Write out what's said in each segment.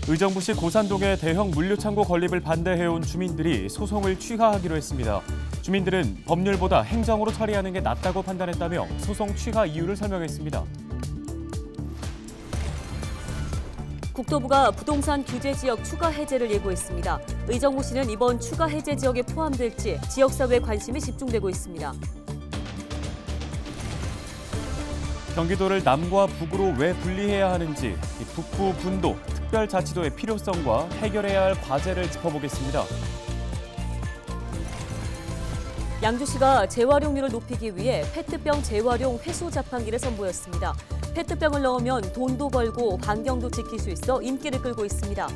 의정부시 고산동의 대형 물류창고 건립을 반대해온 주민들이 소송을 취하하기로 했습니다. 주민들은 법률보다 행정으로 처리하는 게 낫다고 판단했다며 소송 취하 이유를 설명했습니다. 국토부가 부동산 규제 지역 추가 해제를 예고했습니다. 의정부시는 이번 추가 해제 지역에 포함될지 지역사회에 관심이 집중되고 있습니다. 경기도를 남과 북으로 왜 분리해야 하는지, 북부 분도, 특별자치도의 필요성과 해결해야 할 과제를 짚어보겠습니다. 양주시가 재활용률을 높이기 위해 페트병 재활용 회수 자판기를 선보였습니다. 페트병을 넣으면 돈도 벌고 환경도 지킬 수 있어 인기를 끌고 있습니다.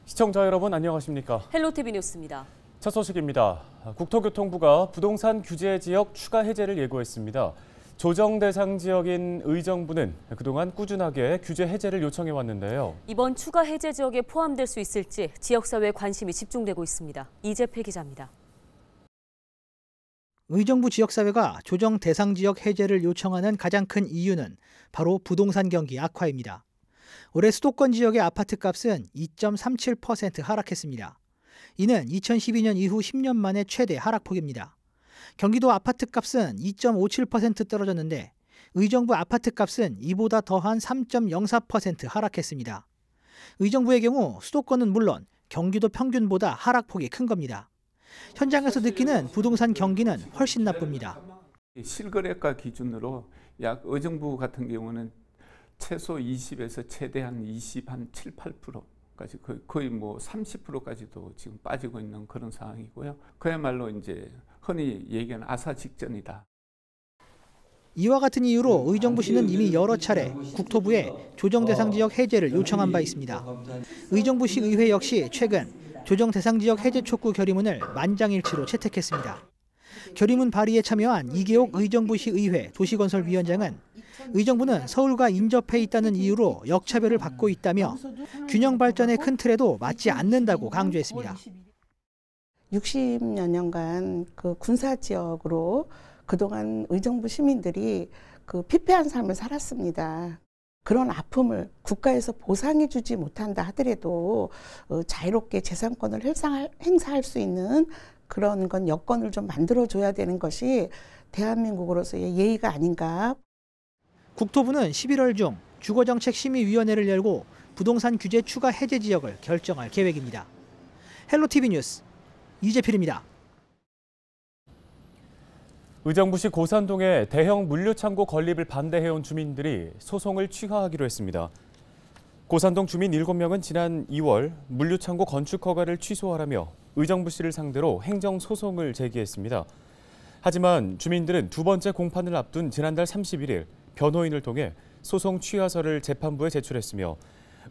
시청자 여러분 안녕하십니까? 헬로티비 뉴스입니다. 첫 소식입니다. 국토교통부가 부동산 규제 지역 추가 해제를 예고했습니다. 조정 대상 지역인 의정부는 그동안 꾸준하게 규제 해제를 요청해 왔는데요. 이번 추가 해제 지역에 포함될 수 있을지 지역사회에 관심이 집중되고 있습니다. 이재필 기자입니다. 의정부 지역사회가 조정 대상 지역 해제를 요청하는 가장 큰 이유는 바로 부동산 경기 악화입니다. 올해 수도권 지역의 아파트값은 2.37% 하락했습니다. 이는 2012년 이후 10년 만에 최대 하락폭입니다. 경기도 아파트값은 2.57% 떨어졌는데 의정부 아파트값은 이보다 더한 3.04% 하락했습니다. 의정부의 경우 수도권은 물론 경기도 평균보다 하락폭이 큰 겁니다. 현장에서 느끼는 부동산 경기는 훨씬 나쁩니다. 실거래가 기준으로 약 의정부 같은 경우는 최소 20에서 최대한 20, 한 7, 8%까지 거의 뭐 30%까지도 지금 빠지고 있는 그런 상황이고요. 그야말로 이제 흔히 얘기하는 아사 직전이다. 이와 같은 이유로 의정부시는 이미 여러 차례 국토부에 조정 대상 지역 해제를 요청한 바 있습니다. 의정부시 의회 역시 최근 조정 대상 지역 해제 촉구 결의문을 만장일치로 채택했습니다. 결의문 발의에 참여한 이계옥 의정부시 의회 도시건설위원장은 의정부는 서울과 인접해 있다는 이유로 역차별을 받고 있다며 균형 발전의 큰 틀에도 맞지 않는다고 강조했습니다. 60여 년간 그 군사 지역으로 그동안 의정부 시민들이 그 피폐한 삶을 살았습니다. 그런 아픔을 국가에서 보상해 주지 못한다 하더라도 자유롭게 재산권을 행사할 수 있는 그런 건 여건을 좀 만들어줘야 되는 것이 대한민국으로서의 예의가 아닌가. 국토부는 11월 중 주거정책심의위원회를 열고 부동산 규제 추가 해제 지역을 결정할 계획입니다. 헬로티비 뉴스 이재필입니다. 의정부시 고산동의 대형 물류창고 건립을 반대해온 주민들이 소송을 취하하기로 했습니다. 고산동 주민 7명은 지난 2월 물류창고 건축 허가를 취소하라며 의정부시를 상대로 행정소송을 제기했습니다. 하지만 주민들은 두 번째 공판을 앞둔 지난달 31일 변호인을 통해 소송 취하서를 재판부에 제출했으며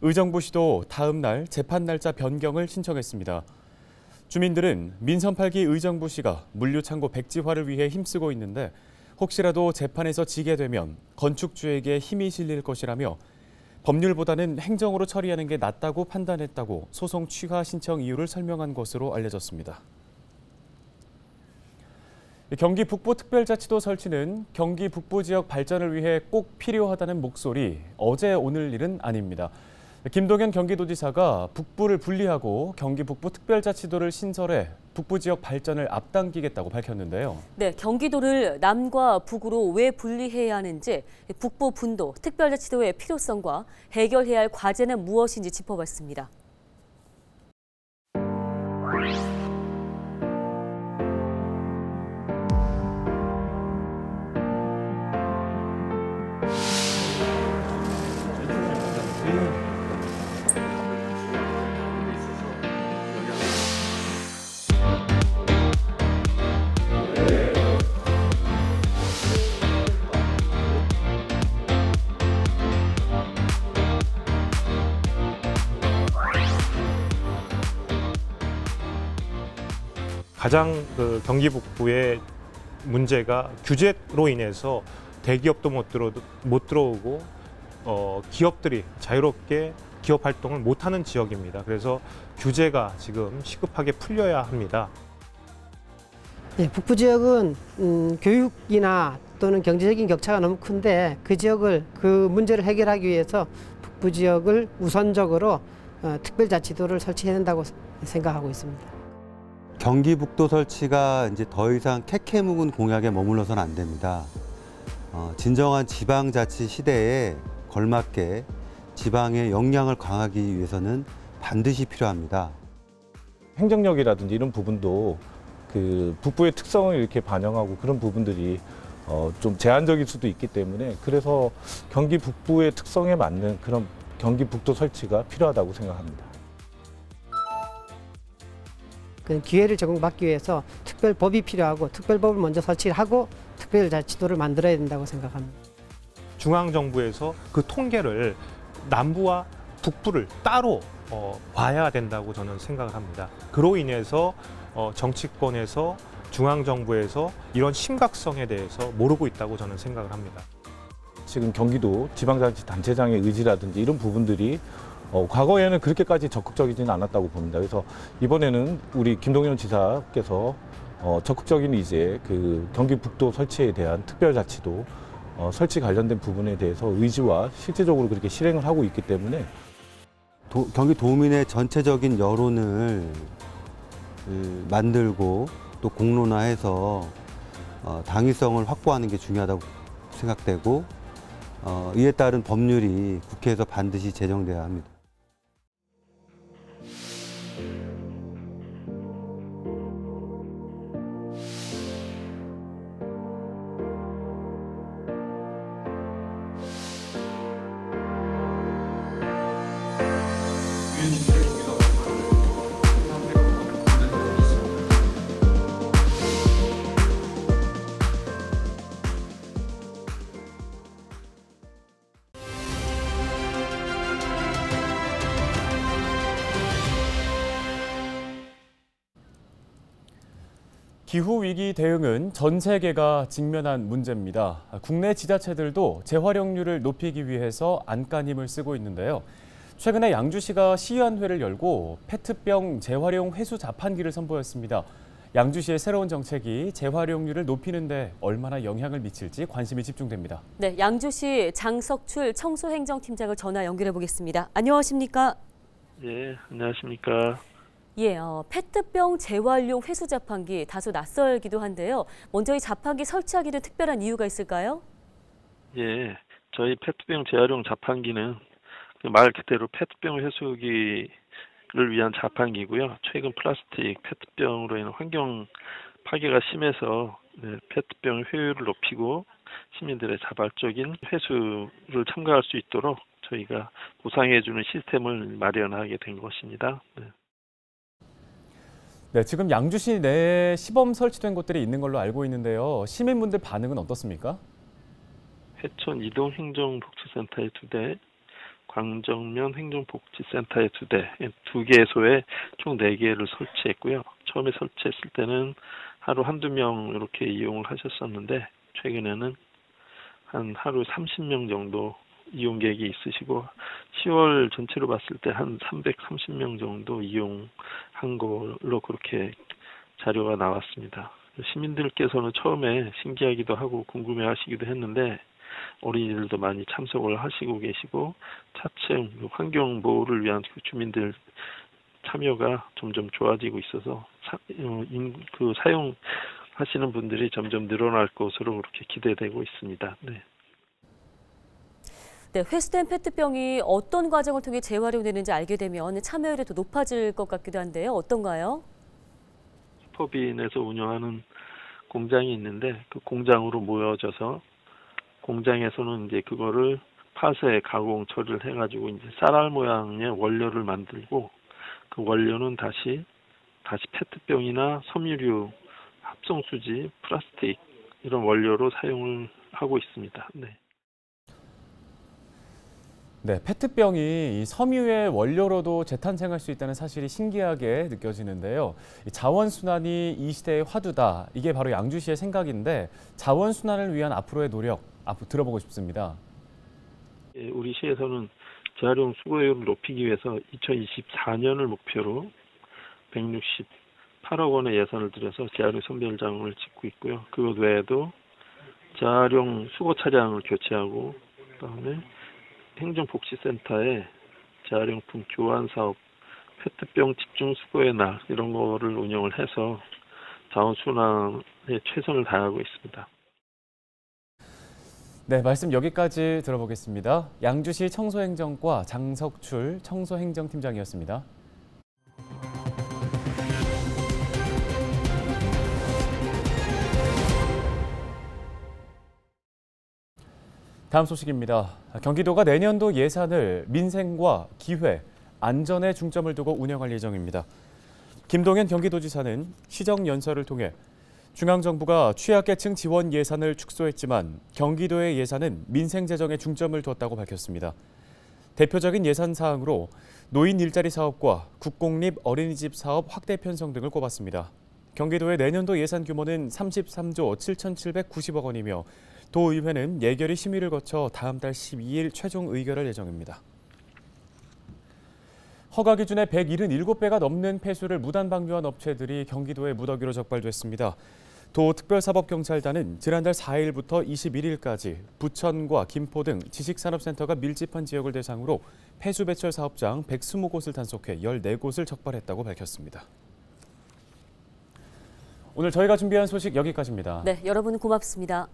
의정부시도 다음 날 재판 날짜 변경을 신청했습니다. 주민들은 민선 8기 의정부시가 물류창고 백지화를 위해 힘쓰고 있는데 혹시라도 재판에서 지게 되면 건축주에게 힘이 실릴 것이라며 법률보다는 행정으로 처리하는 게 낫다고 판단했다고 소송 취하 신청 이유를 설명한 것으로 알려졌습니다. 경기 북부특별자치도 설치는 경기 북부 지역 발전을 위해 꼭 필요하다는 목소리 어제 오늘 일은 아닙니다. 김동연 경기도지사가 북부를 분리하고 경기 북부특별자치도를 신설해 북부 지역 발전을 앞당기겠다고 밝혔는데요. 네, 경기도를 남과 북으로 왜 분리해야 하는지, 북부 분도, 특별자치도의 필요성과 해결해야 할 과제는 무엇인지 짚어봤습니다. 가장 경기 북부의 문제가 규제로 인해서 대기업도 못 들어오고 기업들이 자유롭게 기업 활동을 못하는 지역입니다. 그래서 규제가 지금 시급하게 풀려야 합니다. 예, 북부 지역은 교육이나 또는 경제적인 격차가 너무 큰데 그 문제를 해결하기 위해서 북부 지역을 우선적으로 특별자치도를 설치해야 된다고 생각하고 있습니다. 경기북도 설치가 이제 더 이상 캐캐 묵은 공약에 머물러서는 안 됩니다. 진정한 지방자치 시대에 걸맞게 지방의 역량을 강화하기 위해서는 반드시 필요합니다. 행정력이라든지 이런 부분도 그 북부의 특성을 이렇게 반영하고 그런 부분들이 좀 제한적일 수도 있기 때문에 그래서 경기 북부의 특성에 맞는 그런 경기 북도 설치가 필요하다고 생각합니다. 그 기회를 제공받기 위해서 특별법이 필요하고 특별법을 먼저 설치하고 특별자치도를 만들어야 된다고 생각합니다. 중앙정부에서 그 통계를 남부와 북부를 따로 봐야 된다고 저는 생각을 합니다. 그로 인해서 정치권에서 중앙정부에서 이런 심각성에 대해서 모르고 있다고 저는 생각을 합니다. 지금 경기도 지방자치단체장의 의지라든지 이런 부분들이 과거에는 그렇게까지 적극적이지는 않았다고 봅니다. 그래서 이번에는 우리 김동연 지사께서 적극적인 이제 그 경기북도 설치에 대한 특별자치도 설치 관련된 부분에 대해서 의지와 실제적으로 그렇게 실행을 하고 있기 때문에 경기 도민의 전체적인 여론을 만들고 또 공론화해서 당위성을 확보하는 게 중요하다고 생각되고 이에 따른 법률이 국회에서 반드시 제정돼야 합니다. 기후위기 대응은 전 세계가 직면한 문제입니다. 국내 지자체들도 재활용률을 높이기 위해서 안간힘을 쓰고 있는데요. 최근에 양주시가 시의원회를 열고 페트병 재활용 회수 자판기를 선보였습니다. 양주시의 새로운 정책이 재활용률을 높이는 데 얼마나 영향을 미칠지 관심이 집중됩니다. 네, 양주시 장석출 청소행정팀장을 전화 연결해 보겠습니다. 안녕하십니까? 네, 안녕하십니까? 예, 페트병 재활용 회수 자판기 다소 낯설기도 한데요. 먼저 이 자판기 설치하기는 특별한 이유가 있을까요? 예, 저희 페트병 재활용 자판기는 말 그대로 페트병 회수기를 위한 자판기고요. 최근 플라스틱 페트병으로 인한 환경 파괴가 심해서 페트병 효율을 높이고 시민들의 자발적인 회수를 참가할 수 있도록 저희가 보상해주는 시스템을 마련하게 된 것입니다. 네, 지금 양주시 내에 시범 설치된 곳들이 있는 걸로 알고 있는데요. 시민분들 반응은 어떻습니까? 회천 이동행정복지센터에 2대, 광정면 행정복지센터에 2대, 2개소에 총 4개를 설치했고요. 처음에 설치했을 때는 하루 한두 명 이렇게 이용을 하셨었는데 최근에는 한 하루 30명 정도 이용객이 있으시고 10월 전체로 봤을 때 한 330명 정도 이용한 걸로 그렇게 자료가 나왔습니다. 시민들께서는 처음에 신기하기도 하고 궁금해하시기도 했는데 어린이들도 많이 참석을 하시고 계시고 차츰 환경 보호를 위한 주민들 참여가 점점 좋아지고 있어서 사용하시는 분들이 점점 늘어날 것으로 그렇게 기대되고 있습니다. 네. 네, 회수된 페트병이 어떤 과정을 통해 재활용되는지 알게 되면 참여율이 더 높아질 것 같기도 한데요. 어떤가요? 슈퍼빈에서 운영하는 공장이 있는데 그 공장으로 모여져서 공장에서는 이제 그거를 파쇄 가공 처리를 해가지고 이제 쌀알 모양의 원료를 만들고 그 원료는 다시 페트병이나 섬유류, 합성수지, 플라스틱 이런 원료로 사용을 하고 있습니다. 네. 네, 페트병이 이 섬유의 원료로도 재탄생할 수 있다는 사실이 신기하게 느껴지는데요. 자원순환이 이 시대의 화두다. 이게 바로 양주시의 생각인데 자원순환을 위한 앞으로의 노력, 들어보고 싶습니다. 우리 시에서는 재활용 수거율을 높이기 위해서 2024년을 목표로 168억 원의 예산을 들여서 재활용 선별장을 짓고 있고요. 그것 외에도 재활용 수거 차량을 교체하고 그다음에 행정복지센터에 재활용품 교환 사업, 페트병 집중 수거의 날 이런 거를 운영을 해서 자원순환에 최선을 다하고 있습니다. 네, 말씀 여기까지 들어보겠습니다. 양주시 청소행정과 장석출 청소행정팀장이었습니다. 다음 소식입니다. 경기도가 내년도 예산을 민생과 기회, 안전에 중점을 두고 운영할 예정입니다. 김동연 경기도지사는 시정연설을 통해 중앙정부가 취약계층 지원 예산을 축소했지만 경기도의 예산은 민생 재정에 중점을 두었다고 밝혔습니다. 대표적인 예산 사항으로 노인 일자리 사업과 국공립 어린이집 사업 확대 편성 등을 꼽았습니다. 경기도의 내년도 예산 규모는 33조 7,790억 원이며 도의회는 예결위 심의를 거쳐 다음 달 12일 최종 의결할 예정입니다. 허가 기준의 177배가 넘는 폐수를 무단 방류한 업체들이 경기도에 무더기로 적발됐습니다. 도특별사법경찰단은 지난달 4일부터 21일까지 부천과 김포 등 지식산업센터가 밀집한 지역을 대상으로 폐수 배출 사업장 120곳을 단속해 14곳을 적발했다고 밝혔습니다. 오늘 저희가 준비한 소식 여기까지입니다. 네, 여러분 고맙습니다.